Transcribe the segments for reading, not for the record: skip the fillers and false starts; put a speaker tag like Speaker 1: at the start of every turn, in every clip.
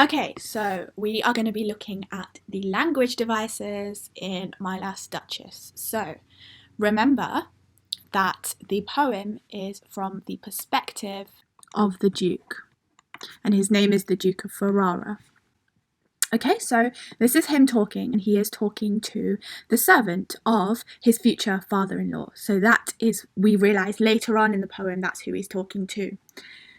Speaker 1: Okay, so we are going to be looking at the language devices in My Last Duchess. So remember that the poem is from the perspective of the Duke, and his name is the Duke of Ferrara. Okay, so this is him talking, and he is talking to the servant of his future father-in-law. So that is, we realise later on in the poem, that's who he's talking to.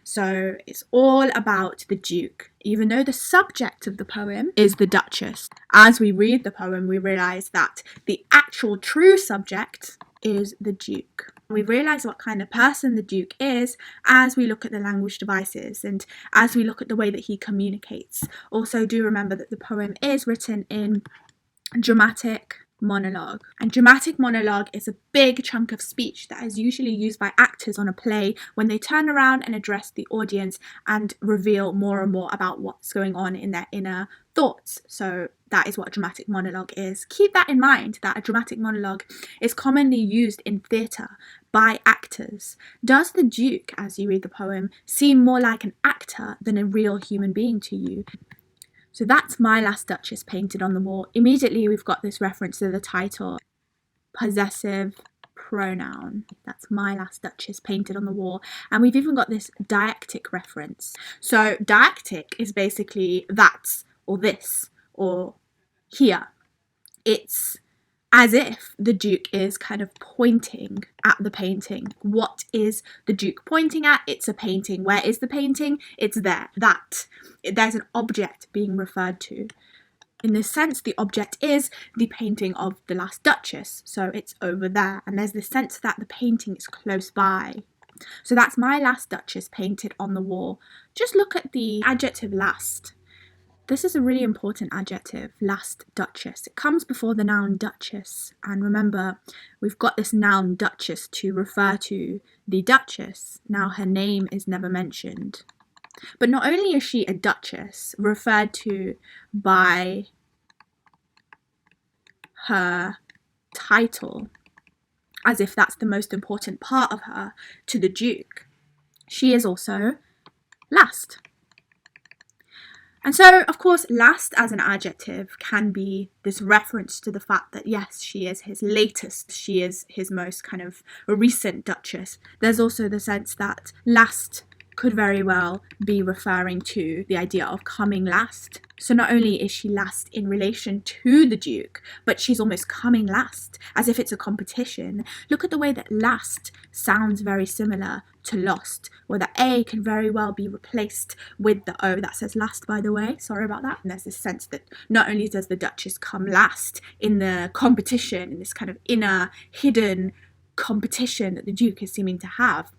Speaker 1: So it's all about the Duke, even though the subject of the poem is the Duchess. As we read the poem, we realise that the actual true subject is the Duke. We realise what kind of person the Duke is as we look at the language devices and as we look at the way that he communicates. Also, do remember that the poem is written in dramatic monologue. And dramatic monologue is a big chunk of speech that is usually used by actors on a play when they turn around and address the audience and reveal more and more about what's going on in their inner thoughts. So that is what dramatic monologue is. Keep that in mind, that a dramatic monologue is commonly used in theatre by actors. Does the Duke, as you read the poem, seem more like an actor than a real human being to you? So that's My Last Duchess painted on the wall. Immediately we've got this reference to the title, possessive pronoun. That's My Last Duchess painted on the wall. And we've even got this deictic reference. So deictic is basically that, or this, or here. It's as if the Duke is kind of pointing at the painting. What is the Duke pointing at? It's a painting. Where is the painting? It's there. That. There's an object being referred to. In this sense, the object is the painting of the Last Duchess. So it's over there. And there's the sense that the painting is close by. So that's My Last Duchess painted on the wall. Just look at the adjective last. This is a really important adjective, Last Duchess. It comes before the noun Duchess. And remember, we've got this noun Duchess to refer to the Duchess. Now, her name is never mentioned. But not only is she a Duchess, referred to by her title, as if that's the most important part of her, to the Duke, she is also last. And so, of course, last as an adjective can be this reference to the fact that, yes, she is his latest, she is his most kind of recent Duchess. There's also the sense that last could very well be referring to the idea of coming last. So not only is she last in relation to the Duke, but she's almost coming last, as if it's a competition. Look at the way that last sounds very similar to lost, where the A can very well be replaced with the O. That says last, by the way. Sorry about that. And there's this sense that not only does the Duchess come last in the competition, in this kind of inner, hidden competition that the Duke is seeming to have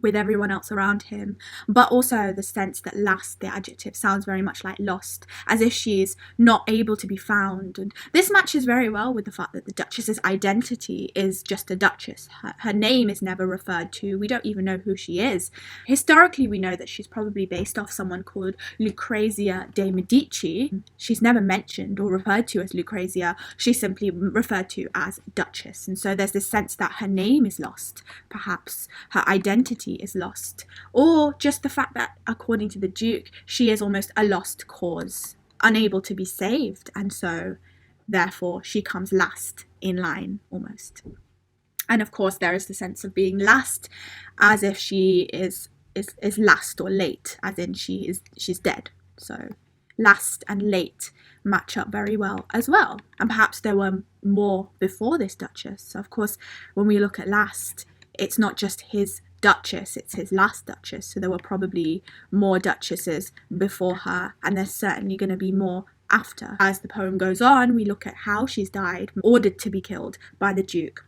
Speaker 1: with everyone else around him, but also the sense that last, the adjective, sounds very much like lost, as if she's not able to be found. And this matches very well with the fact that the Duchess's identity is just a Duchess. Her name is never referred to. We don't even know who she is. Historically, we know that she's probably based off someone called Lucrezia de Medici. She's never mentioned or referred to as Lucrezia. She's simply referred to as Duchess. And so there's this sense that her name is lost, perhaps her identity is lost, or just the fact that, according to the Duke, she is almost a lost cause, unable to be saved, and so therefore she comes last in line almost. And of course there is the sense of being last, as if she is last or late, as in she's dead. So last and late match up very well as well. And perhaps there were more before this Duchess. So of course when we look at last, it's not just his Duchess, it's his last Duchess. So there were probably more Duchesses before her, and there's certainly going to be more after. As the poem goes on, we look at how she's died, ordered to be killed by the Duke.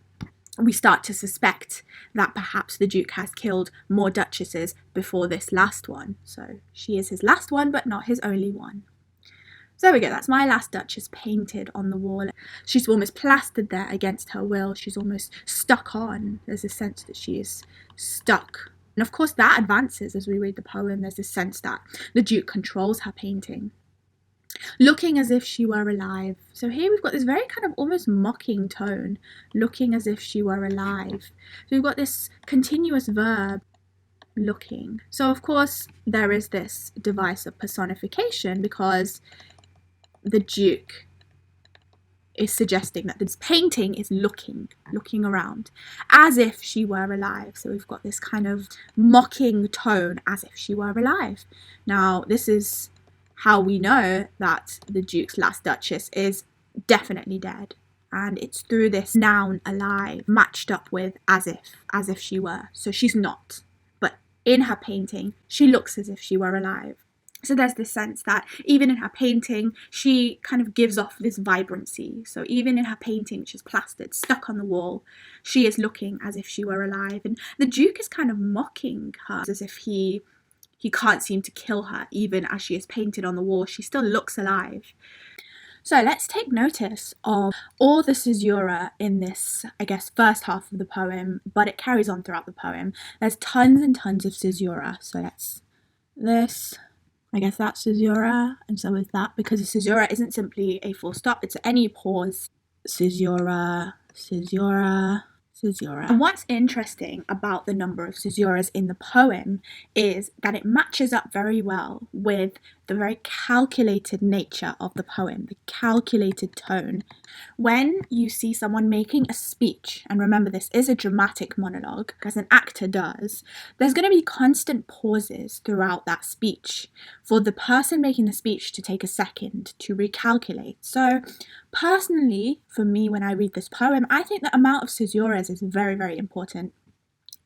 Speaker 1: We start to suspect that perhaps the Duke has killed more Duchesses before this last one. So she is his last one, but not his only one. So there we go, that's My Last Duchess painted on the wall. She's almost plastered there against her will. She's almost stuck on. There's a sense that she is stuck. And of course that advances as we read the poem. There's this sense that the Duke controls her painting, looking as if she were alive. So here we've got this very kind of almost mocking tone, looking as if she were alive. So we've got this continuous verb looking. So of course there is this device of personification, because the Duke is suggesting that this painting is looking around as if she were alive. So we've got this kind of mocking tone, as if she were alive. Now this is how we know that the Duke's Last Duchess is definitely dead, and it's through this noun alive matched up with as if she were. So she's not, but in her painting she looks as if she were alive. So there's this sense that even in her painting, she kind of gives off this vibrancy. So even in her painting, which is plastered, stuck on the wall, she is looking as if she were alive. And the Duke is kind of mocking her, as if he can't seem to kill her. Even as she is painted on the wall, she still looks alive. So let's take notice of all the caesura in this, I guess, first half of the poem, but it carries on throughout the poem. There's tons and tons of caesura. So that's this. I guess that's caesura, and so is that, because a caesura isn't simply a full stop, it's any pause. Caesura, caesura, caesura. And what's interesting about the number of caesuras in the poem is that it matches up very well with the very calculated nature of the poem, the calculated tone. When you see someone making a speech, and remember this is a dramatic monologue, as an actor does, there's going to be constant pauses throughout that speech for the person making the speech to take a second to recalculate. So personally, for me, when I read this poem, I think the amount of caesuras is very, very important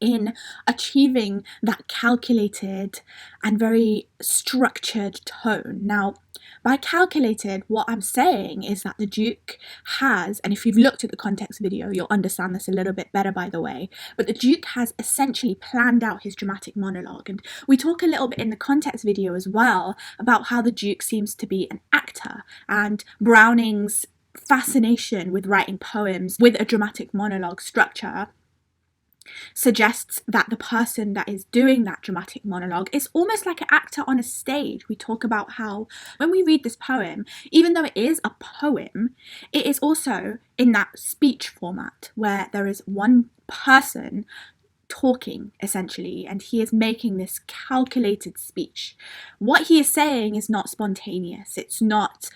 Speaker 1: in achieving that calculated and very structured tone. Now, by calculated, what I'm saying is that the Duke has, and if you've looked at the context video, you'll understand this a little bit better, by the way, but the Duke has essentially planned out his dramatic monologue. And we talk a little bit in the context video as well about how the Duke seems to be an actor, and Browning's fascination with writing poems with a dramatic monologue structure suggests that the person that is doing that dramatic monologue is almost like an actor on a stage. We talk about how when we read this poem, even though it is a poem, it is also in that speech format where there is one person talking essentially, and he is making this calculated speech. What he is saying is not spontaneous. It's not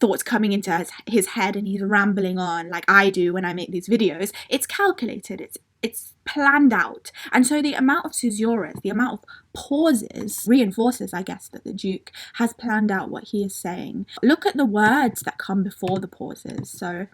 Speaker 1: thoughts coming into his head and he's rambling on like I do when I make these videos. It's calculated, it's planned out. And so the amount of caesuras, the amount of pauses reinforces, I guess, that the Duke has planned out what he is saying. Look at the words that come before the pauses. So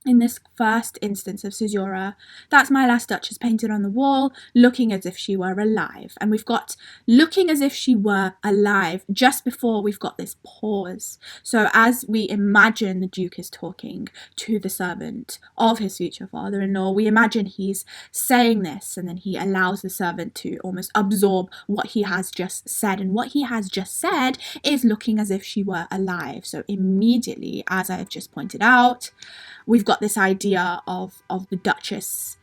Speaker 1: in this first instance of caesura, that's my last Duchess painted on the wall, looking as if she were alive. And we've got looking as if she were alive just before we've got this pause. So as we imagine the Duke is talking to the servant of his future father-in-law, we imagine he's saying this, and then he allows the servant to almost absorb what he has just said. And what he has just said is looking as if she were alive. So immediately, as I have just pointed out, we've got this idea of the Duchess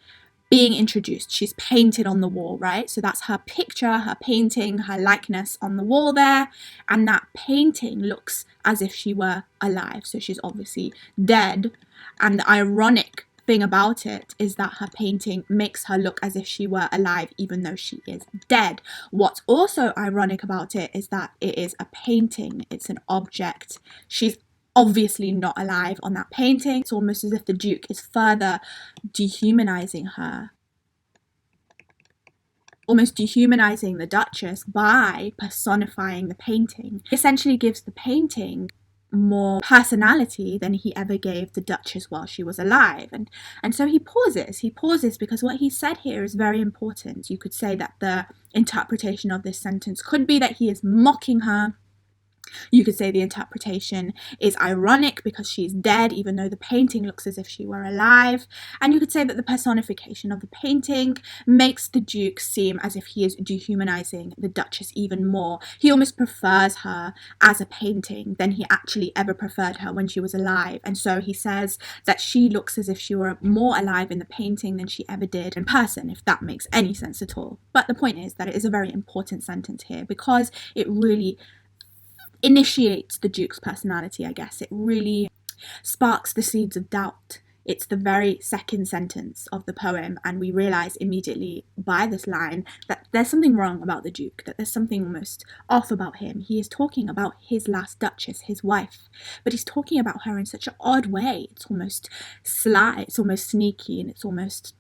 Speaker 1: being introduced. She's painted on the wall, right? So that's her picture, her painting, her likeness on the wall there. And that painting looks as if she were alive. So she's obviously dead. And the ironic thing about it is that her painting makes her look as if she were alive, even though she is dead. What's also ironic about it is that it is a painting. It's an object. She's obviously not alive on that painting. It's almost as if the Duke is further dehumanizing her, almost dehumanizing the Duchess by personifying the painting. He essentially gives the painting more personality than he ever gave the Duchess while she was alive. And so he pauses because what he said here is very important. You could say that the interpretation of this sentence could be that he is mocking her. You could say the interpretation is ironic because she's dead, even though the painting looks as if she were alive. And you could say that the personification of the painting makes the Duke seem as if he is dehumanizing the Duchess even more. He almost prefers her as a painting than he actually ever preferred her when she was alive. And so he says that she looks as if she were more alive in the painting than she ever did in person, if that makes any sense at all. But the point is that it is a very important sentence here because it really initiates the Duke's personality, I guess. It really sparks the seeds of doubt It's the very second sentence of the poem, and we realise immediately by this line that there's something wrong about the Duke, that there's something almost off about him. He is talking about his last Duchess, his wife, but he's talking about her in such an odd way. It's almost sly, it's almost sneaky, and it's almost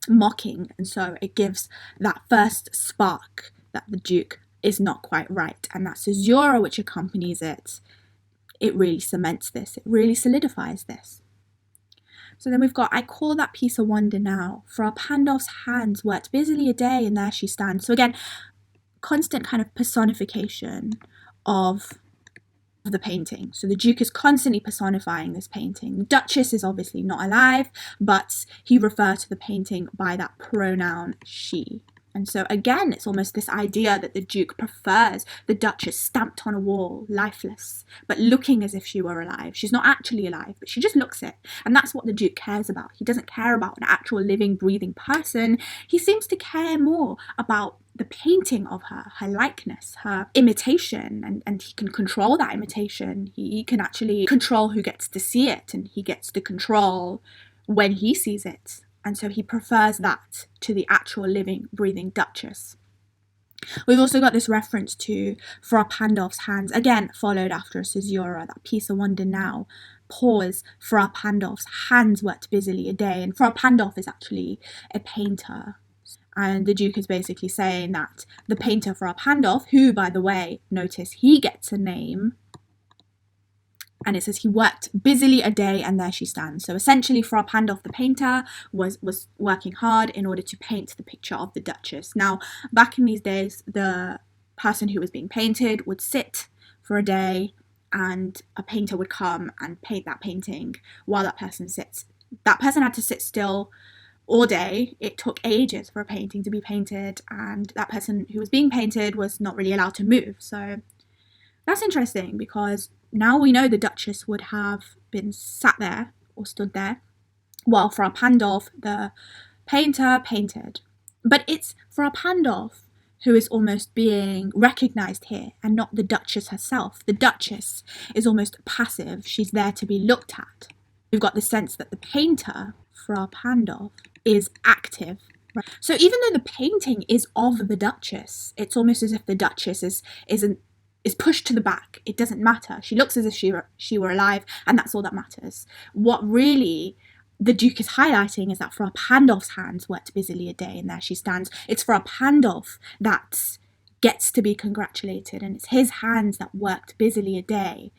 Speaker 1: mocking, and so it gives that first spark that the Duke is not quite right, and that caesura which accompanies it, it really cements this, it really solidifies this. So then we've got, I call that piece a wonder now, for our Pandulph's hands worked busily a day, and there she stands. So again, constant kind of personification of the painting. So the Duke is constantly personifying this painting. The Duchess is obviously not alive, but he refers to the painting by that pronoun she. And so again, it's almost this idea that the Duke prefers the Duchess stamped on a wall, lifeless, but looking as if she were alive. She's not actually alive, but she just looks it. And that's what the Duke cares about. He doesn't care about an actual living, breathing person. He seems to care more about the painting of her, her likeness, her imitation, and he can control that imitation. He can actually control who gets to see it, and he gets to control when he sees it. And so he prefers that to the actual living, breathing Duchess. We've also got this reference to Fra Pandulph's hands, again followed after a caesura, that piece of wonder now. Pause, Fra Pandulph's hands worked busily a day. And Fra Pandulph is actually a painter. And the Duke is basically saying that the painter Fra Pandulph, who, by the way, notice he gets a name, and it says he worked busily a day, and there she stands. So essentially, Fra Pandulph the painter was working hard in order to paint the picture of the Duchess. Now, back in these days, the person who was being painted would sit for a day, and a painter would come and paint that painting while that person sits. That person had to sit still all day. It took ages for a painting to be painted, and that person who was being painted was not really allowed to move. So that's interesting, because now we know the Duchess would have been sat there or stood there while Fra Pandulph, the painter, painted. But it's Fra Pandulph who is almost being recognised here, and not the Duchess herself. The Duchess is almost passive. She's there to be looked at. We've got the sense that the painter, Fra Pandulph, is active. So even though the painting is of the Duchess, it's almost as if the Duchess is pushed to the back. It doesn't matter. She looks as if she were alive, and that's all that matters. What really the Duke is highlighting is that Fra Pandulph's hands worked busily a day, and there she stands. It's Fra Pandulph that gets to be congratulated, and it's his hands that worked busily a day.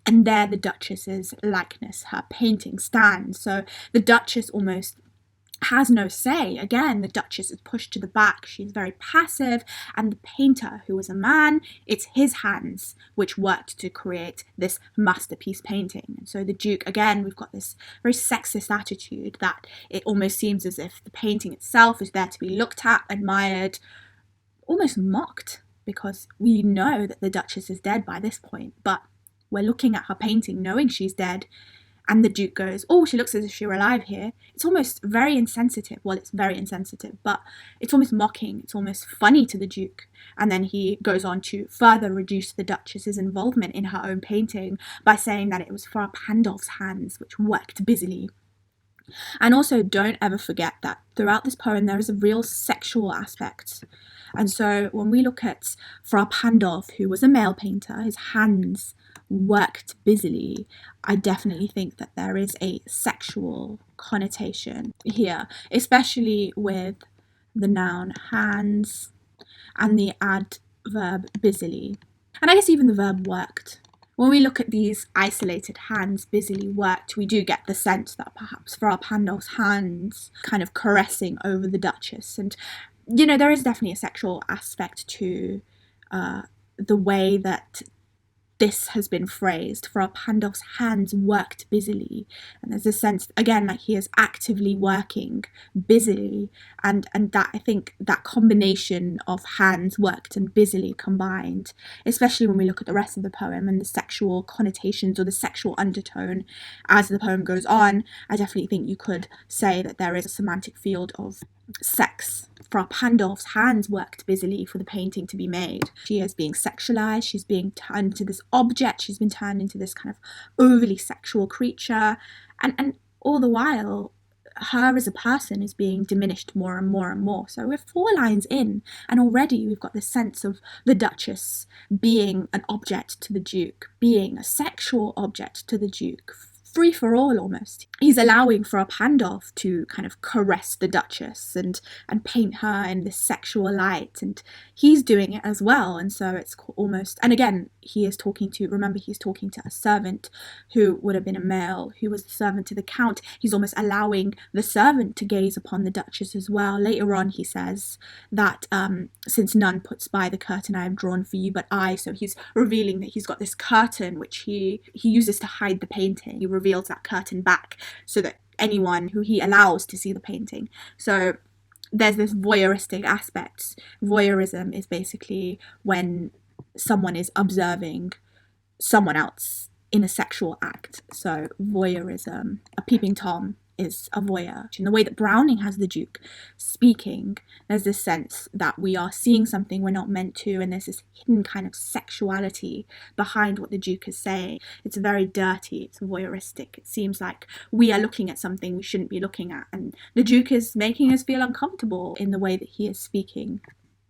Speaker 1: And there the Duchess's likeness, her painting, stands. So the Duchess almost has no say. Again, the Duchess is pushed to the back. She's very passive, and the painter, who was a man, it's his hands which worked to create this masterpiece painting. And so the Duke, again, we've got this very sexist attitude that it almost seems as if the painting itself is there to be looked at, admired, almost mocked, because we know that the Duchess is dead by this point, but we're looking at her painting knowing she's dead. And the Duke goes, oh, she looks as if she were alive here. It's almost very insensitive. Well, it's very insensitive, but it's almost mocking. It's almost funny to the Duke. And then he goes on to further reduce the Duchess's involvement in her own painting by saying that it was Fra Pandulph's hands which worked busily. And also, don't ever forget that throughout this poem there is a real sexual aspect. And so when we look at Fra Pandulph, who was a male painter, his hands worked busily, I definitely think that there is a sexual connotation here, especially with the noun hands and the adverb busily. And I guess even the verb worked. When we look at these isolated hands busily worked, we do get the sense that perhaps Fra Pandulph's hands kind of caressing over the Duchess. And, you know, there is definitely a sexual aspect to the way that this has been phrased. Fra Pandulph's hands worked busily, and there's a sense again like he is actively working busily, and that I think that combination of hands worked and busily combined, especially when we look at the rest of the poem and the sexual connotations or the sexual undertone as the poem goes on, I definitely think you could say that there is a semantic field of sex. Fra Pandulph's hands worked busily for the painting to be made. She is being sexualized, she's being turned into this object, she's been turned into this kind of overly sexual creature, and all the while her as a person is being diminished more and more and more. So we're 4 lines in, and already we've got this sense of the Duchess being an object to the Duke, being a sexual object to the Duke, free for all almost. He's allowing Frau Pandolf to kind of caress the Duchess and paint her in this sexual light, and he's doing it as well. And so it's almost, and again, he's talking to a servant who would have been a male, who was the servant to the Count. He's almost allowing the servant to gaze upon the Duchess as well. Later on he says that since none puts by the curtain I have drawn for you but I, so he's revealing that he's got this curtain which he uses to hide the painting. He reveals that curtain back so that anyone who he allows to see the painting. So there's this voyeuristic aspect. Voyeurism is basically when someone is observing someone else in a sexual act. So voyeurism, a peeping Tom is a voyeur. In the way that Browning has the Duke speaking, there's this sense that we are seeing something we're not meant to, and there's this hidden kind of sexuality behind what the Duke is saying. It's very dirty, it's voyeuristic. It seems like we are looking at something we shouldn't be looking at, and the Duke is making us feel uncomfortable in the way that he is speaking.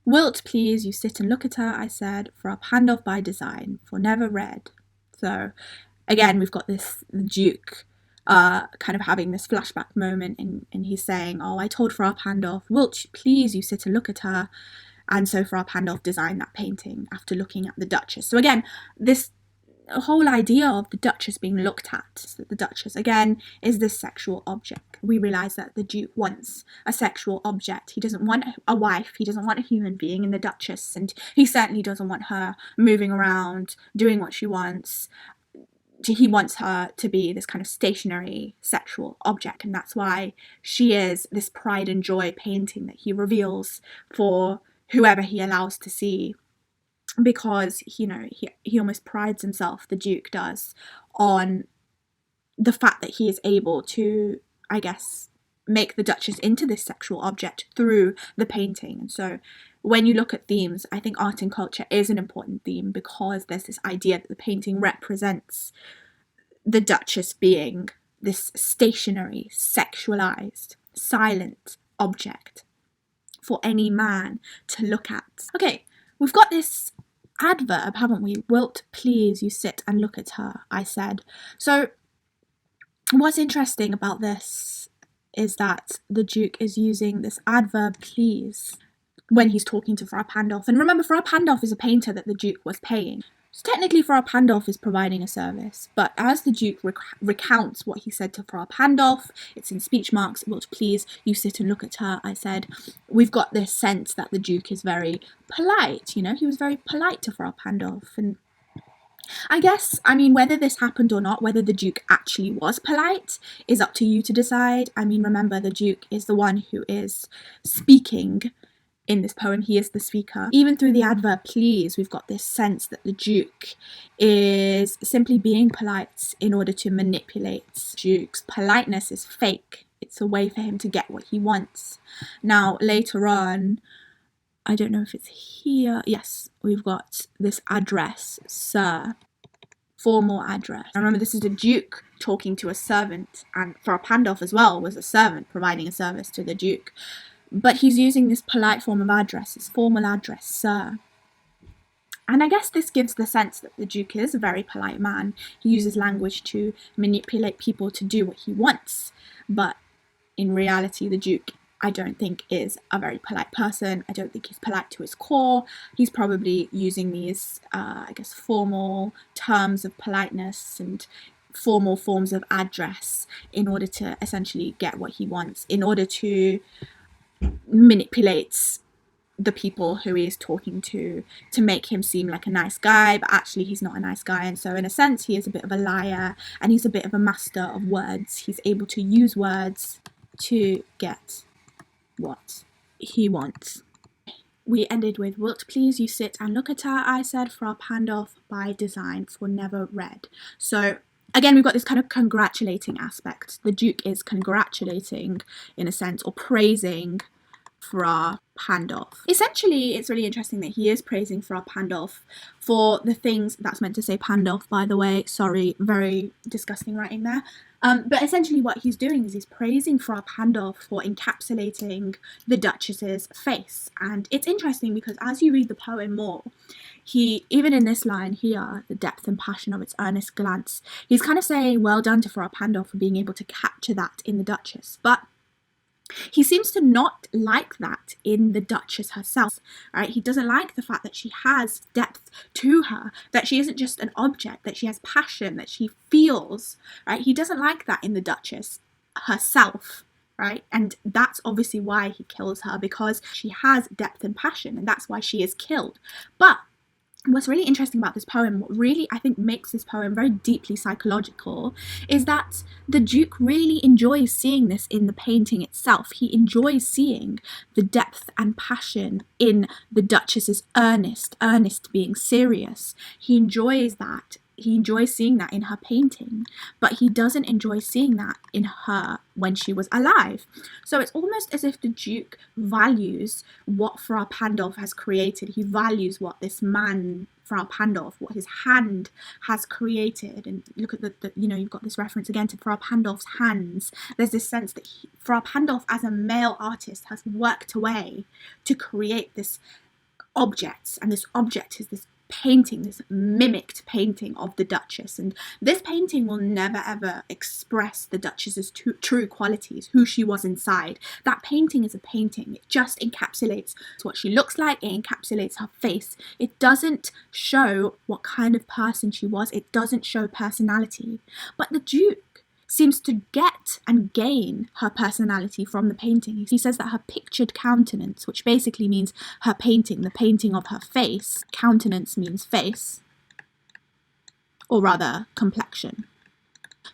Speaker 1: Wilt please you sit and look at her, I said, Frau Pandolf by design, for never read. So again, we've got this the Duke kind of having this flashback moment, and he's saying, oh, I told Frau Pandolf, wilt please you sit and look at her, and so Frau Pandolf designed that painting after looking at the Duchess. So again, this whole idea of the Duchess being looked at, so the Duchess again is this sexual object. We realise that the Duke wants a sexual object. He doesn't want a wife, he doesn't want a human being in the Duchess, and he certainly doesn't want her moving around, doing what she wants. He wants her to be this kind of stationary sexual object, and that's why she is this pride and joy painting that he reveals for whoever he allows to see, because he almost prides himself, the Duke does, on the fact that he is able to, I guess, make the Duchess into this sexual object through the painting. And so when you look at themes, I think art and culture is an important theme, because there's this idea that the painting represents the Duchess being this stationary, sexualized, silent object for any man to look at. Okay, we've got this adverb, haven't we? Wilt please you sit and look at her, I said. So what's interesting about this is that the Duke is using this adverb please when he's talking to Frau Pandolf. And remember, Frau Pandolf is a painter that the Duke was paying. So technically Frau Pandolf is providing a service, but as the Duke recounts what he said to Frau Pandolf, it's in speech marks, wilt please you sit and look at her, I said, we've got this sense that the Duke is very polite, he was very polite to Frau Pandolf. And I guess, whether this happened or not, whether the Duke actually was polite, is up to you to decide. Remember, the Duke is the one who is speaking in this poem. He is the speaker. Even through the adverb please, we've got this sense that the Duke is simply being polite in order to manipulate. Duke's politeness is fake. It's a way for him to get what he wants. Now, later on, I don't know if it's here. Yes, we've got this address, sir. Formal address. I remember this is the Duke talking to a servant, and Frau Pandolf as well was a servant providing a service to the Duke. But he's using this polite form of address, this formal address, sir. And I guess this gives the sense that the Duke is a very polite man. He uses language to manipulate people to do what he wants. But in reality, the Duke, I don't think, is a very polite person. I don't think he's polite to his core. He's probably using these, formal terms of politeness and formal forms of address in order to essentially get what he wants, in order to manipulate the people who he is talking to make him seem like a nice guy, but actually he's not a nice guy. And so in a sense, he is a bit of a liar, and he's a bit of a master of words. He's able to use words to get what he wants. We ended with, wilt please you sit and look at her, I said, Frau Pandolf by design, for never read. So again, we've got this kind of congratulating aspect. The Duke is congratulating, in a sense, or praising Frau Pandolf. Essentially, it's really interesting that he is praising Frau Pandolf for the things, that's meant to say Pandolf, by the way, sorry, very disgusting writing there, But essentially what he's doing is he's praising Frau Pandolf for encapsulating the Duchess's face. And it's interesting because as you read the poem more, he, even in this line here, the depth and passion of its earnest glance, he's kind of saying well done to Frau Pandolf for being able to capture that in the Duchess. But he seems to not like that in the Duchess herself, right? He doesn't like the fact that she has depth to her, that she isn't just an object, that she has passion, that she feels, right? He doesn't like that in the Duchess herself, right? And that's obviously why he kills her, because she has depth and passion, and that's why she is killed. But what's really interesting about this poem, what really I think makes this poem very deeply psychological, is that the Duke really enjoys seeing this in the painting itself. He enjoys seeing the depth and passion in the Duchess's earnest being serious. He enjoys that. He enjoys seeing that in her painting, but he doesn't enjoy seeing that in her when she was alive. So it's almost as if the Duke values what Frau Pandolf has created. He values what this man, Frau Pandolf, what his hand has created. And look at the you've got this reference again to Frau Pandolf's hands. There's this sense that Frau Pandolf as a male artist has worked away to create this object, and this object is this painting, this mimicked painting of the Duchess. And this painting will never ever express the Duchess's true qualities, who she was inside. That painting is a painting. It just encapsulates what she looks like. It encapsulates her face. It doesn't show what kind of person she was. It doesn't show personality. But the Duke seems to get and gain her personality from the painting. He says that her pictured countenance, which basically means her painting, the painting of her face, countenance means face, or rather complexion,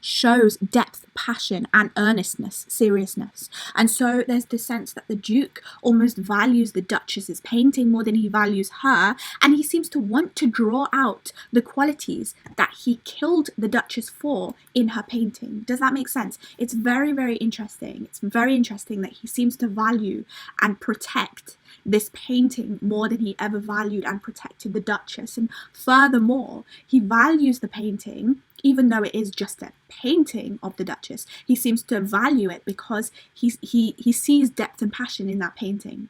Speaker 1: shows depth, passion, and earnestness, seriousness. And so there's the sense that the Duke almost values the Duchess's painting more than he values her, and he seems to want to draw out the qualities that he killed the Duchess for in her painting. Does that make sense? It's very, very interesting. It's very interesting that he seems to value and protect this painting more than he ever valued and protected the Duchess. And furthermore, he values the painting, even though it is just a painting of the Duchess. He seems to value it because he sees depth and passion in that painting.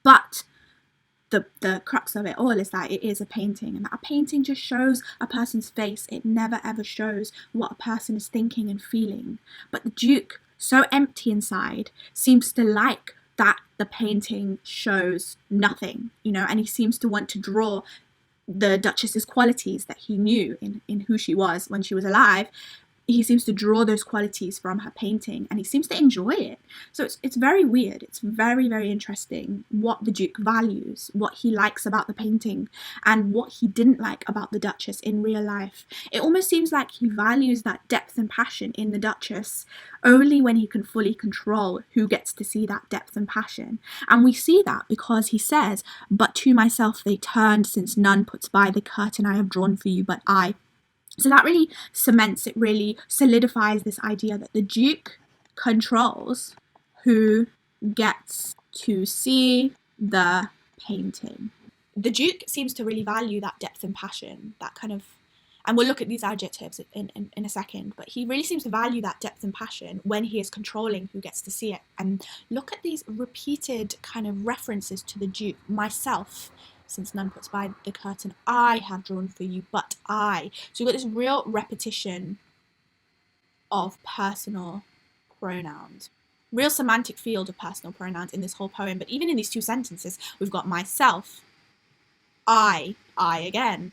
Speaker 1: But the crux of it all is that it is a painting, and that a painting just shows a person's face. It never ever shows what a person is thinking and feeling. But the Duke, so empty inside, seems to like that the painting shows nothing, and he seems to want to draw the Duchess's qualities that he knew in who she was when she was alive. He seems to draw those qualities from her painting, and he seems to enjoy it. So it's very weird. It's very, very interesting what the Duke values, what he likes about the painting, and what he didn't like about the Duchess in real life. It almost seems like he values that depth and passion in the Duchess only when he can fully control who gets to see that depth and passion. And we see that because he says, "But to myself they turned, since none puts by the curtain I have drawn for you but I." So that really cements, it really solidifies this idea that the Duke controls who gets to see the painting. The Duke seems to really value that depth and passion, that kind of, and we'll look at these adjectives in a second, but he really seems to value that depth and passion when he is controlling who gets to see it. And look at these repeated kind of references to the Duke. Myself, since none puts by the curtain I have drawn for you but I. So you've got this real repetition of personal pronouns. Real semantic field of personal pronouns in this whole poem. But even in these two sentences, we've got myself, I again.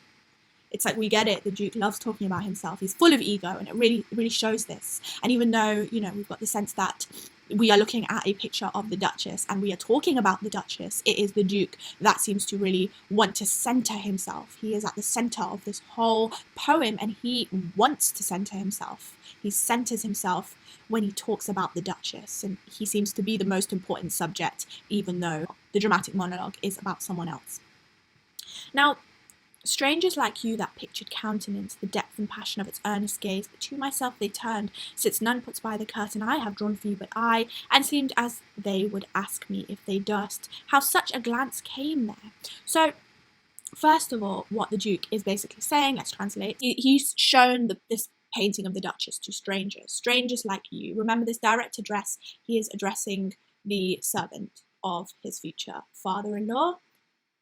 Speaker 1: It's like we get it. The Duke loves talking about himself. He's full of ego, and it really, really shows this. And even though, we've got the sense that we are looking at a picture of the Duchess and we are talking about the Duchess, it is the Duke that seems to really want to center himself. He is at the center of this whole poem, and he wants to center himself. He centers himself when he talks about the Duchess, and he seems to be the most important subject, even though the dramatic monologue is about someone else. Now, strangers like you, that pictured countenance, the depth and passion of its earnest gaze, but to myself they turned, since none puts by the curtain I have drawn for you but I, and seemed as they would ask me if they durst, how such a glance came there. So, first of all, what the Duke is basically saying, let's translate, he's shown this painting of the Duchess to strangers like you. Remember this direct address, he is addressing the servant of his future father-in-law,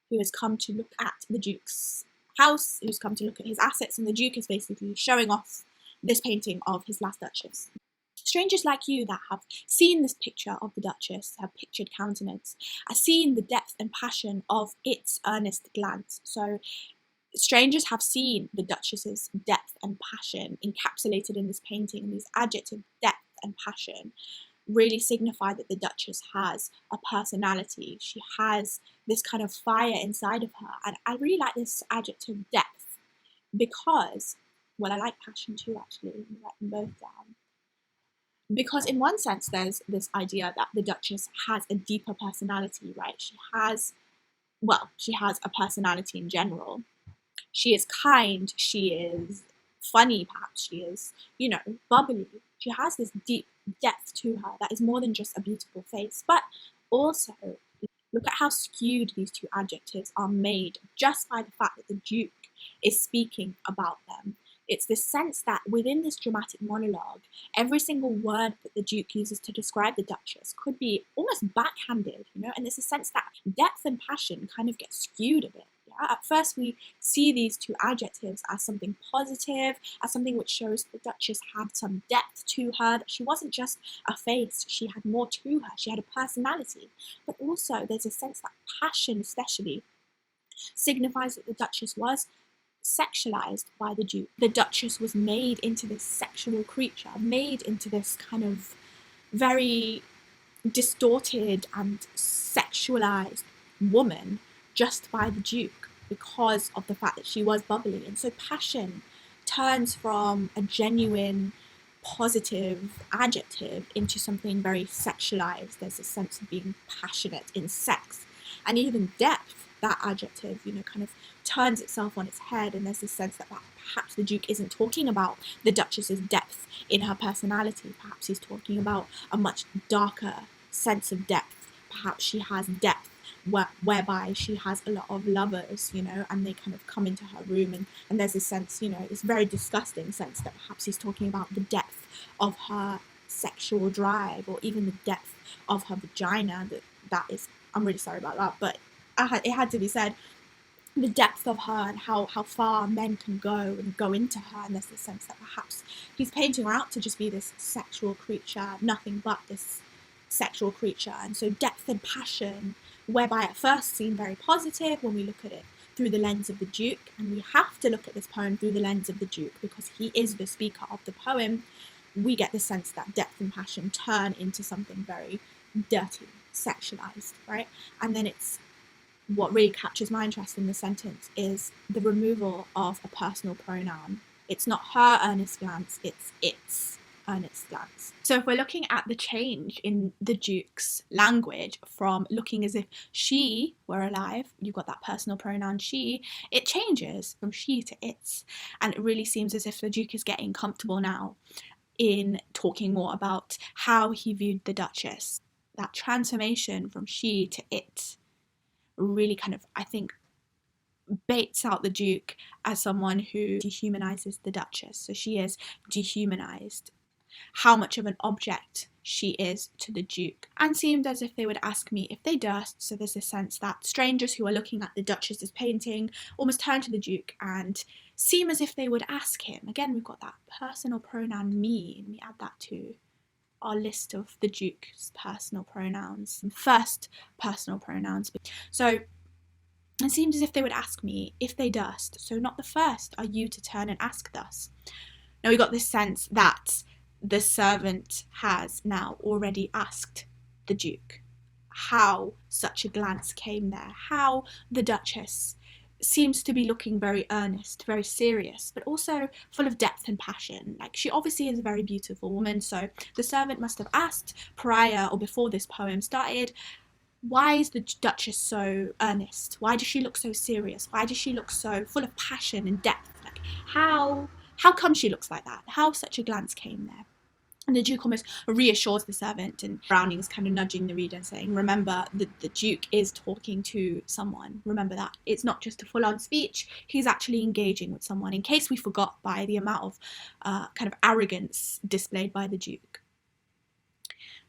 Speaker 1: who has come to look at the Duke's house, who's come to look at his assets, and the Duke is basically showing off this painting of his Last Duchess. Strangers like you that have seen this picture of the Duchess, her pictured countenance, are seeing the depth and passion of its earnest glance. So strangers have seen the Duchess's depth and passion encapsulated in this painting, and these adjectives, depth and passion, really signify that the Duchess has a personality. She has this kind of fire inside of her. And I really like this adjective depth because, well, I like passion too, actually. Let me write them both down. Because in one sense, there's this idea that the Duchess has a deeper personality, right? She has a personality in general. She is kind, she is funny, perhaps, she is, bubbly. She has this deep depth to her that is more than just a beautiful face. But also, look at how skewed these two adjectives are made just by the fact that the Duke is speaking about them. It's this sense that within this dramatic monologue, every single word that the Duke uses to describe the Duchess could be almost backhanded, and there's a sense that depth and passion kind of get skewed a bit. At first, we see these two adjectives as something positive, as something which shows the Duchess had some depth to her, that she wasn't just a face, she had more to her, she had a personality. But also, there's a sense that passion, especially, signifies that the Duchess was sexualized by the Duke. The Duchess was made into this sexual creature, made into this kind of very distorted and sexualized woman just by the Duke because of the fact that she was bubbly. And so passion turns from a genuine positive adjective into something very sexualized. There's a sense of being passionate in sex. And even depth, that adjective, kind of turns itself on its head, and there's this sense that perhaps the Duke isn't talking about the Duchess's depth in her personality. Perhaps he's talking about a much darker sense of depth. Perhaps she has depth whereby she has a lot of lovers, and they kind of come into her room, and there's this sense, this very disgusting sense that perhaps he's talking about the depth of her sexual drive, or even the depth of her vagina. That is, I'm really sorry about that, but it had to be said. The depth of her and how far men can go and go into her, and there's this sense that perhaps he's painting her out to just be this sexual creature, nothing but this sexual creature. And so depth and passion, whereby at first seem very positive when we look at it through the lens of the Duke, and we have to look at this poem through the lens of the Duke because he is the speaker of the poem, we get the sense that depth and passion turn into something very dirty, sexualized, right? And then it's what really captures my interest in the sentence is the removal of a personal pronoun. It's not her earnest glance, it's its earnest glance. So if we're looking at the change in the Duke's language from looking as if she were alive, you've got that personal pronoun she, it changes from she to its. And it really seems as if the Duke is getting comfortable now in talking more about how he viewed the Duchess. That transformation from she to it really kind of, I think, baits out the Duke as someone who dehumanizes the Duchess. So she is dehumanized. How much of an object she is to the Duke. And seemed as if they would ask me if they durst. So there's a sense that strangers who are looking at the Duchess's painting almost turn to the Duke and seem as if they would ask him. Again, we've got that personal pronoun me, and we add that to our list of the Duke's personal pronouns, first personal pronouns. So it seems as if they would ask me if they durst. So not the first are you to turn and ask thus. Now we got this sense that the servant has now already asked the Duke how such a glance came there, how the Duchess seems to be looking very earnest, very serious, but also full of depth and passion. Like, she obviously is a very beautiful woman, so the servant must have asked prior or before this poem started, why is the Duchess so earnest? Why does she look so serious? Why does she look so full of passion and depth? Like, how come she looks like that? How such a glance came there? And the Duke almost reassures the servant, and Browning's kind of nudging the reader, saying, remember, the Duke is talking to someone. Remember that. It's not just a full-on speech. He's actually engaging with someone, in case we forgot by the amount of kind of arrogance displayed by the Duke.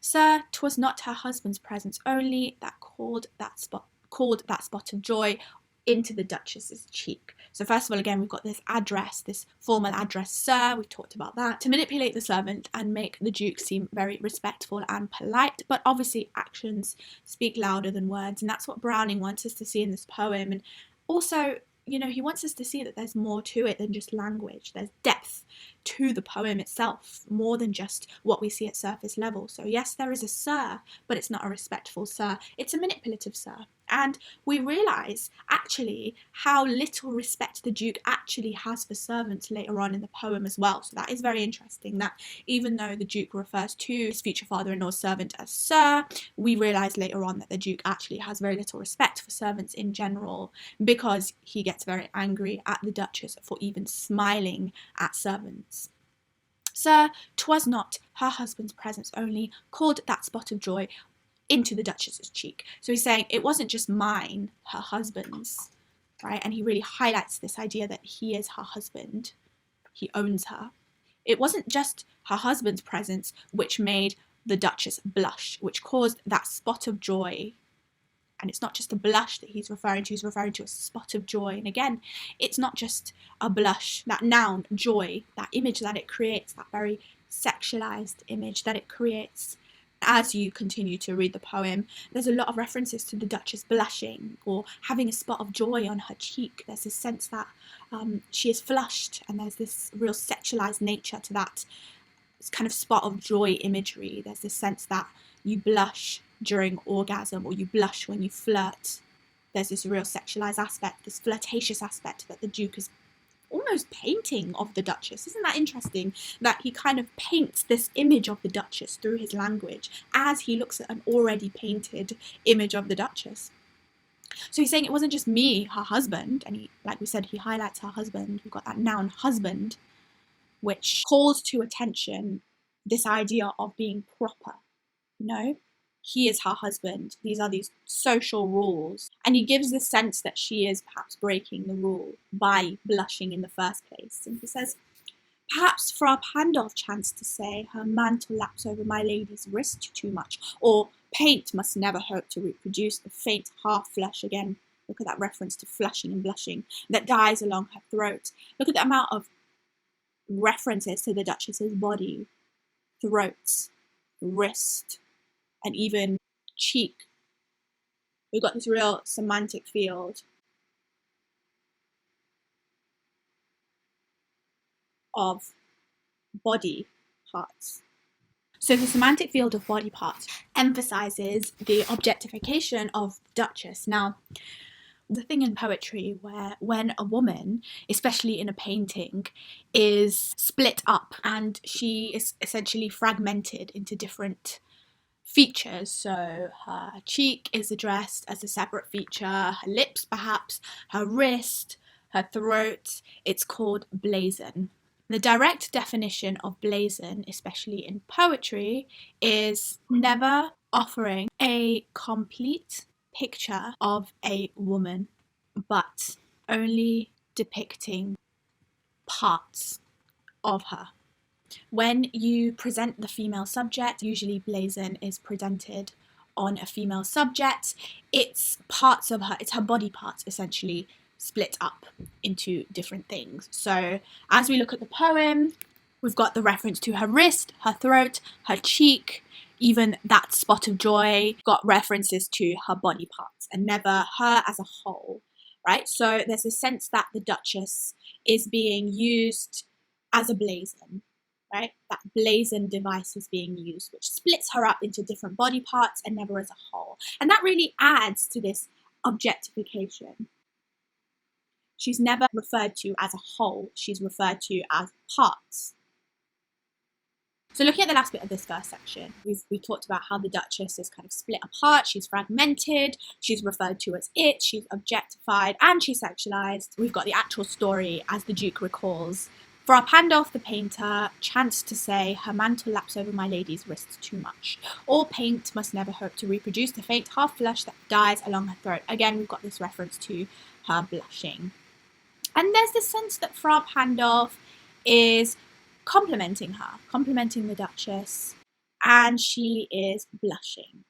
Speaker 1: Sir, 'twas not her husband's presence only that called that spot of joy into the Duchess's cheek. So first of all, again, we've got this address, this formal address, sir. We talked about that, to manipulate the servant and make the Duke seem very respectful and polite. But obviously actions speak louder than words, and that's what Browning wants us to see in this poem. And also, you know, he wants us to see that there's more to it than just language. There's depth to the poem itself, more than just what we see at surface level. So yes, there is a sir, but it's not a respectful sir. It's a manipulative sir. And we realise, actually, how little respect the Duke actually has for servants later on in the poem as well. So that is very interesting, that even though the Duke refers to his future father-in-law's servant as sir, we realise later on that the Duke actually has very little respect for servants in general, because he gets very angry at the Duchess for even smiling at servants. Sir, 'twas not her husband's presence only called that spot of joy into the Duchess's cheek. So he's saying it wasn't just mine, her husband's, right? And he really highlights this idea that he is her husband. He owns her. It wasn't just her husband's presence which made the Duchess blush, which caused that spot of joy. And it's not just a blush that he's referring to a spot of joy. And again, it's not just a blush, that noun, joy, that image that it creates, that very sexualized image that it creates. As you continue to read the poem, there's a lot of references to the Duchess blushing or having a spot of joy on her cheek. There's this sense that she is flushed, and there's this real sexualized nature to that kind of spot of joy imagery. There's this sense that you blush during orgasm, or you blush when you flirt. There's this real sexualized aspect, this flirtatious aspect that the Duke is almost painting of the Duchess. Isn't that interesting, that he kind of paints this image of the Duchess through his language as he looks at an already painted image of the Duchess? So he's saying it wasn't just me, her husband, and he, like we said, he highlights her husband. We've got that noun husband, which calls to attention this idea of being proper, you know? He is her husband. These are these social rules. And he gives the sense that she is perhaps breaking the rule by blushing in the first place. And he says, perhaps Fra Pandolf chanced to say, her mantle laps over my lady's wrist too much, or paint must never hope to reproduce the faint half-flush, again, look at that reference to flushing and blushing, that dies along her throat. Look at the amount of references to the Duchess's body, throat, wrist, and even cheek. We've got this real semantic field of body parts. So the semantic field of body parts emphasizes the objectification of Duchess. Now, the thing in poetry where when a woman, especially in a painting, is split up and she is essentially fragmented into different features, so her cheek is addressed as a separate feature, her lips perhaps, her wrist, her throat, it's called blazon. The direct definition of blazon, especially in poetry, is never offering a complete picture of a woman, but only depicting parts of her. When you present the female subject, usually blazon is presented on a female subject. It's parts of her, it's her body parts essentially split up into different things. So as we look at the poem, we've got the reference to her wrist, her throat, her cheek, even that spot of joy, got references to her body parts and never her as a whole, right? So there's a sense that the Duchess is being used as a blazon. Right? That blazon device is being used, which splits her up into different body parts and never as a whole. And that really adds to this objectification. She's never referred to as a whole, she's referred to as parts. So looking at the last bit of this first section, we talked about how the Duchess is kind of split apart, she's fragmented, she's referred to as it, she's objectified, and she's sexualized. We've got the actual story as the Duke recalls Frau Pandolf, the painter, chanced to say, her mantle laps over my lady's wrists too much. All paint must never hope to reproduce the faint half-flush that dies along her throat. Again, we've got this reference to her blushing. And there's this sense that Frau Pandolf is complimenting her, complimenting the Duchess, and she is blushing.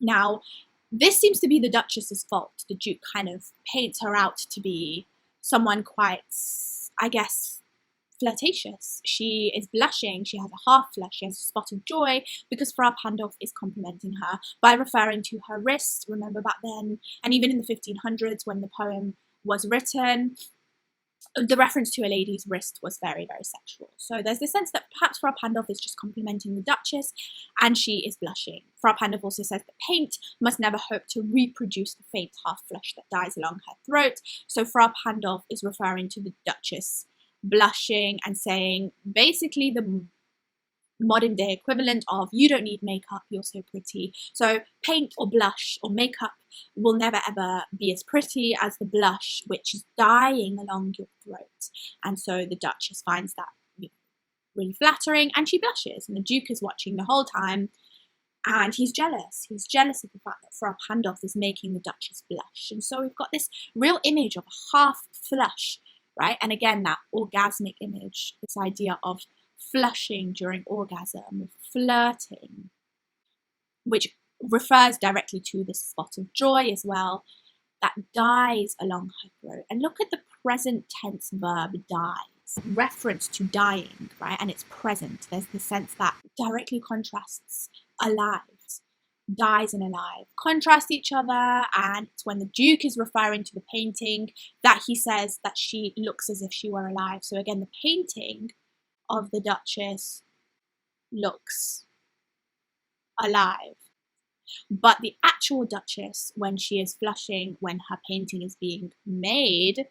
Speaker 1: Now, this seems to be the Duchess's fault. The Duke kind of paints her out to be someone quite, I guess, flirtatious. She is blushing, she has a half flush, she has a spot of joy because Frau Pandolf is complimenting her by referring to her wrist. Remember back then, and even in the 1500s when the poem was written, the reference to a lady's wrist was very, very sexual. So there's this sense that perhaps Frau Pandolf is just complimenting the Duchess and she is blushing. Frau Pandolf also says that paint must never hope to reproduce the faint half flush that dies along her throat. So Frau Pandolf is referring to the Duchess blushing and saying basically the modern day equivalent of, you don't need makeup, you're so pretty. So paint or blush or makeup will never ever be as pretty as the blush which is dying along your throat. And so the Duchess finds that really flattering and she blushes, and the Duke is watching the whole time and he's jealous. He's jealous of the fact that Frau Pandolf is making the Duchess blush. And so we've got this real image of a half flush, right? And again, that orgasmic image, this idea of flushing during orgasm, flirting, which refers directly to this spot of joy as well, that dies along her throat. And look at the present tense verb, dies, reference to dying, right? And it's present. There's the sense that directly contrasts alive. Dies and alive contrast each other, and it's when the Duke is referring to the painting that he says that she looks as if she were alive. So again, the painting of the Duchess looks alive, but the actual Duchess, when she is flushing, when her painting is being made,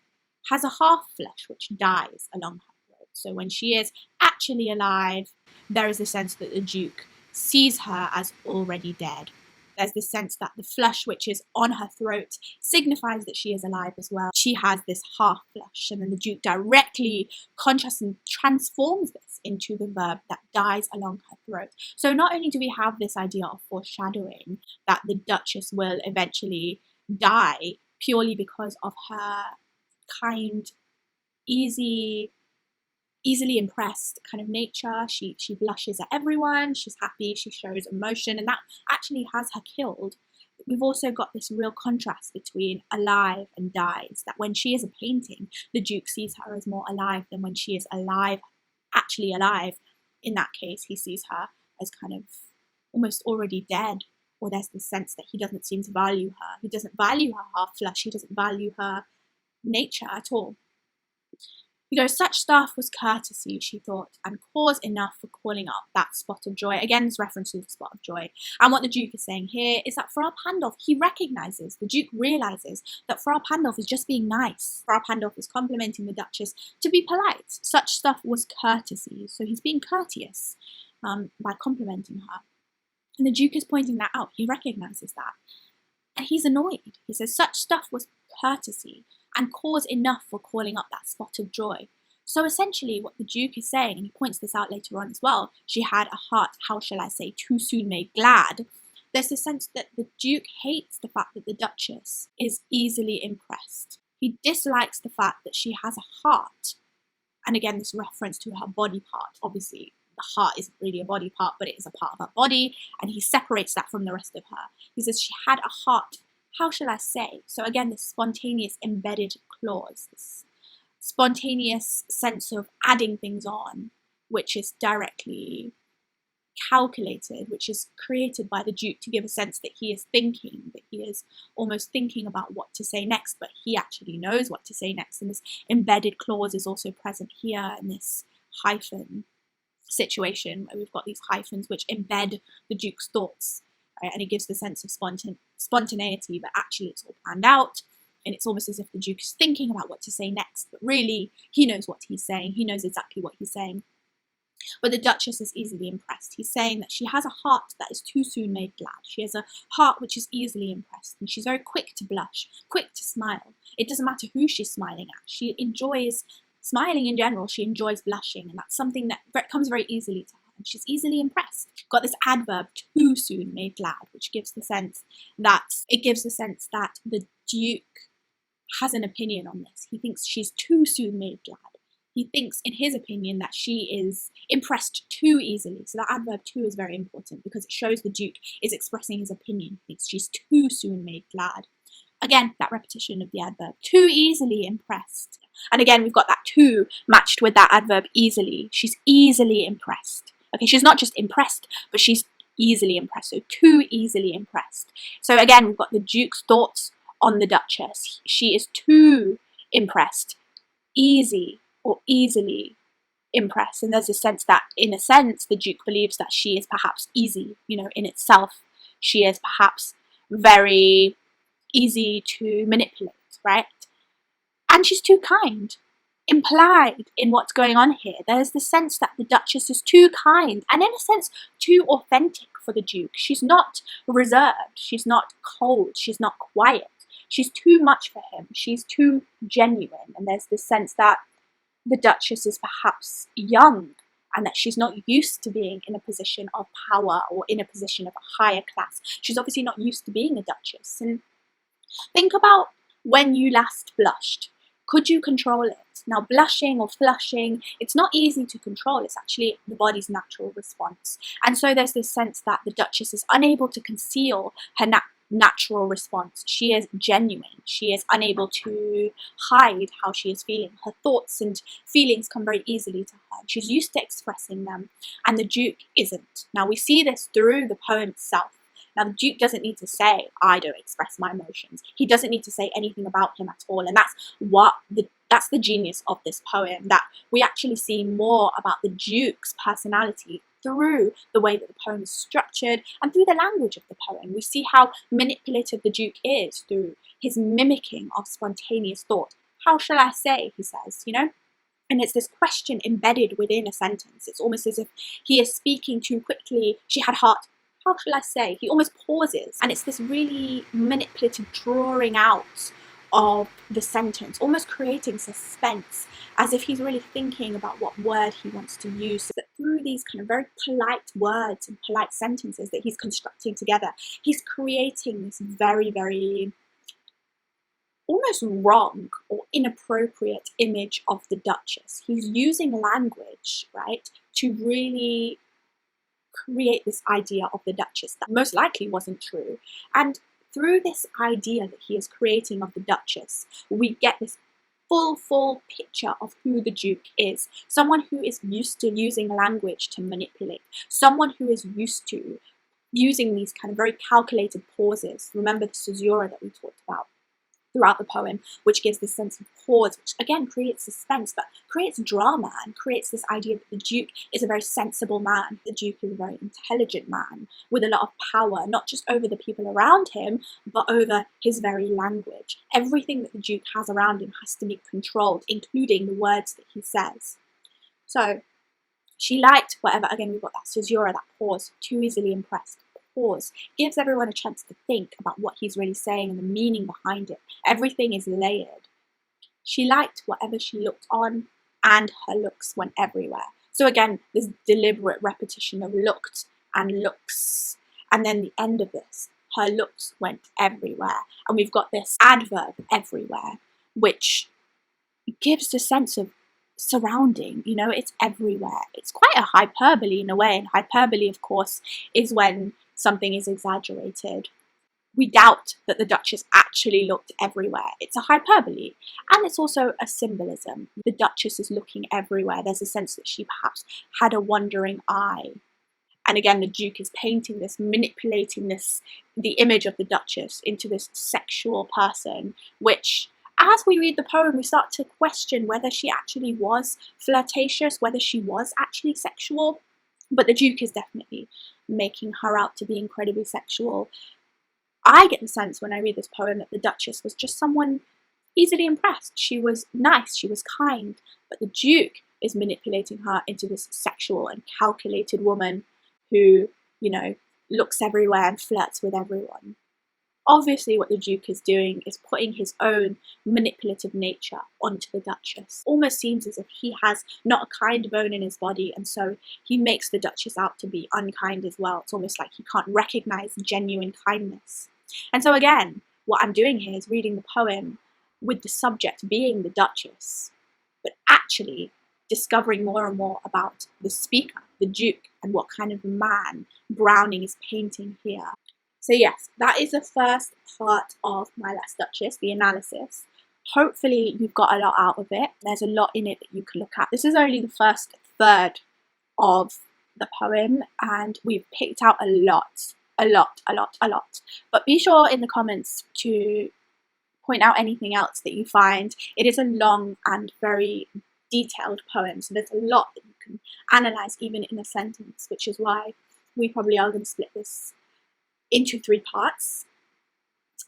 Speaker 1: has a half flush which dies along her throat. So when she is actually alive, there is a sense that the Duke sees her as already dead. There's this sense that the flush which is on her throat signifies that she is alive as well. She has this half flush, and then the Duke directly contrasts and transforms this into the verb that dies along her throat. So not only do we have this idea of foreshadowing that the Duchess will eventually die purely because of her kind, easily impressed kind of nature. She blushes at everyone, she's happy, she shows emotion, and that actually has her killed. We've also got this real contrast between alive and dies, that when she is a painting, the Duke sees her as more alive than when she is alive, actually alive. In that case, he sees her as kind of almost already dead, or there's this sense that he doesn't seem to value her. He doesn't value her half flush, he doesn't value her nature at all. He goes, such stuff was courtesy, she thought, and cause enough for calling up that spot of joy. Again, this reference to the spot of joy. And what the Duke is saying here is that Frau Pandolf, the Duke realises that Frau Pandolf is just being nice. Frau Pandolf is complimenting the Duchess to be polite. Such stuff was courtesy. So he's being courteous by complimenting her. And the Duke is pointing that out. He recognises that. And he's annoyed. He says, such stuff was courtesy and cause enough for calling up that spot of joy. So essentially what the Duke is saying, and he points this out later on as well, she had a heart, how shall I say, too soon made glad. There's a sense that the Duke hates the fact that the Duchess is easily impressed. He dislikes the fact that she has a heart. And again, this reference to her body part. Obviously, the heart isn't really a body part, but it is a part of her body, and he separates that from the rest of her. He says she had a heart, how shall I say? So again, this spontaneous embedded clause, this spontaneous sense of adding things on, which is directly calculated, which is created by the Duke to give a sense that he is thinking, that he is almost thinking about what to say next, but he actually knows what to say next. And this embedded clause is also present here in this hyphen situation, where we've got these hyphens which embed the Duke's thoughts. Right? And it gives the sense of spontaneity, but actually it's all planned out, and it's almost as if the Duke is thinking about what to say next, but really he knows what he's saying, he knows exactly what he's saying. But the Duchess is easily impressed. He's saying that she has a heart that is too soon made glad. She has a heart which is easily impressed, and she's very quick to blush, quick to smile. It doesn't matter who she's smiling at. She enjoys smiling in general, she enjoys blushing, and that's something that comes very easily to her. And she's easily impressed. Got this adverb, too soon made glad, which gives the sense that the Duke has an opinion on this. He thinks she's too soon made glad. He thinks, in his opinion, that she is impressed too easily. So that adverb too is very important because it shows the Duke is expressing his opinion. He thinks she's too soon made glad. Again, that repetition of the adverb, too easily impressed. And again, we've got that too matched with that adverb easily. She's easily impressed. Okay, she's not just impressed, but she's easily impressed. So too easily impressed. So again, we've got the Duke's thoughts on the Duchess. She is too impressed, easy or easily impressed. And there's a sense that, in a sense, the Duke believes that she is perhaps easy, in itself. She is perhaps very easy to manipulate, right? And she's too kind. Implied in what's going on here, there's the sense that the Duchess is too kind and, in a sense, too authentic for the Duke. She's not reserved, she's not cold, she's not quiet. She's too much for him, she's too genuine. And there's this sense that the Duchess is perhaps young and that she's not used to being in a position of power or in a position of a higher class. She's obviously not used to being a Duchess. And think about when you last blushed. Could you control it? Now, blushing or flushing, it's not easy to control. It's actually the body's natural response. And so there's this sense that the Duchess is unable to conceal her natural response. She is genuine. She is unable to hide how she is feeling. Her thoughts and feelings come very easily to her. She's used to expressing them, and the Duke isn't. Now, we see this through the poem itself. Now, the Duke doesn't need to say, I don't express my emotions. He doesn't need to say anything about him at all. And that's the genius of this poem, that we actually see more about the Duke's personality through the way that the poem is structured and through the language of the poem. We see how manipulative the Duke is through his mimicking of spontaneous thought. How shall I say, he says, And it's this question embedded within a sentence. It's almost as if he is speaking too quickly. She had heart. How shall I say? He almost pauses. And it's this really manipulative drawing out of the sentence, almost creating suspense, as if he's really thinking about what word he wants to use. So that through these kind of very polite words and polite sentences that he's constructing together, he's creating this very, very almost wrong or inappropriate image of the Duchess. He's using language, right, to really create this idea of the Duchess that most likely wasn't true. And through this idea that he is creating of the Duchess, we get this full picture of who the Duke is. Someone who is used to using language to manipulate. Someone who is used to using these kind of very calculated pauses. Remember the caesura that we talked about throughout the poem, which gives this sense of pause, which again creates suspense, but creates drama and creates this idea that the Duke is a very sensible man. The Duke is a very intelligent man with a lot of power, not just over the people around him, but over his very language. Everything that the Duke has around him has to be controlled, including the words that he says. So she liked whatever, again, we've got that caesura, that pause, too easily impressed. Pause gives everyone a chance to think about what he's really saying and the meaning behind it. Everything is layered. She liked whatever she looked on, and her looks went everywhere. So again, this deliberate repetition of looked and looks, and then the end of this, her looks went everywhere. And we've got this adverb everywhere, which gives the sense of surrounding, it's everywhere. It's quite a hyperbole in a way, and hyperbole, of course, is when something is exaggerated. We doubt that the Duchess actually looked everywhere. It's a hyperbole, and it's also a symbolism. The Duchess is looking everywhere. There's a sense that she perhaps had a wandering eye. And again, the Duke is painting this, manipulating this, the image of the Duchess into this sexual person, which, as we read the poem, we start to question whether she actually was flirtatious, whether she was actually sexual. But the Duke is definitely making her out to be incredibly sexual. I get the sense when I read this poem that the Duchess was just someone easily impressed. She was nice, she was kind, but the Duke is manipulating her into this sexual and calculated woman who, looks everywhere and flirts with everyone. Obviously, what the Duke is doing is putting his own manipulative nature onto the Duchess. Almost seems as if he has not a kind bone in his body, and so he makes the Duchess out to be unkind as well. It's almost like he can't recognize genuine kindness. And so again, what I'm doing here is reading the poem with the subject being the Duchess, but actually discovering more and more about the speaker, the Duke, and what kind of man Browning is painting here. So yes, that is the first part of my Last Duchess, the analysis. Hopefully you've got a lot out of it. There's a lot in it that you can look at. This is only the first third of the poem, and we've picked out a lot. But be sure in the comments to point out anything else that you find. It is a long and very detailed poem, so there's a lot that you can analyse even in a sentence, which is why we probably are going to split this into 3 parts.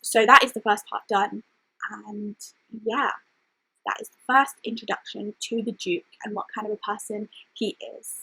Speaker 1: So that is the first part done, and yeah, that is the first introduction to the Duke and what kind of a person he is.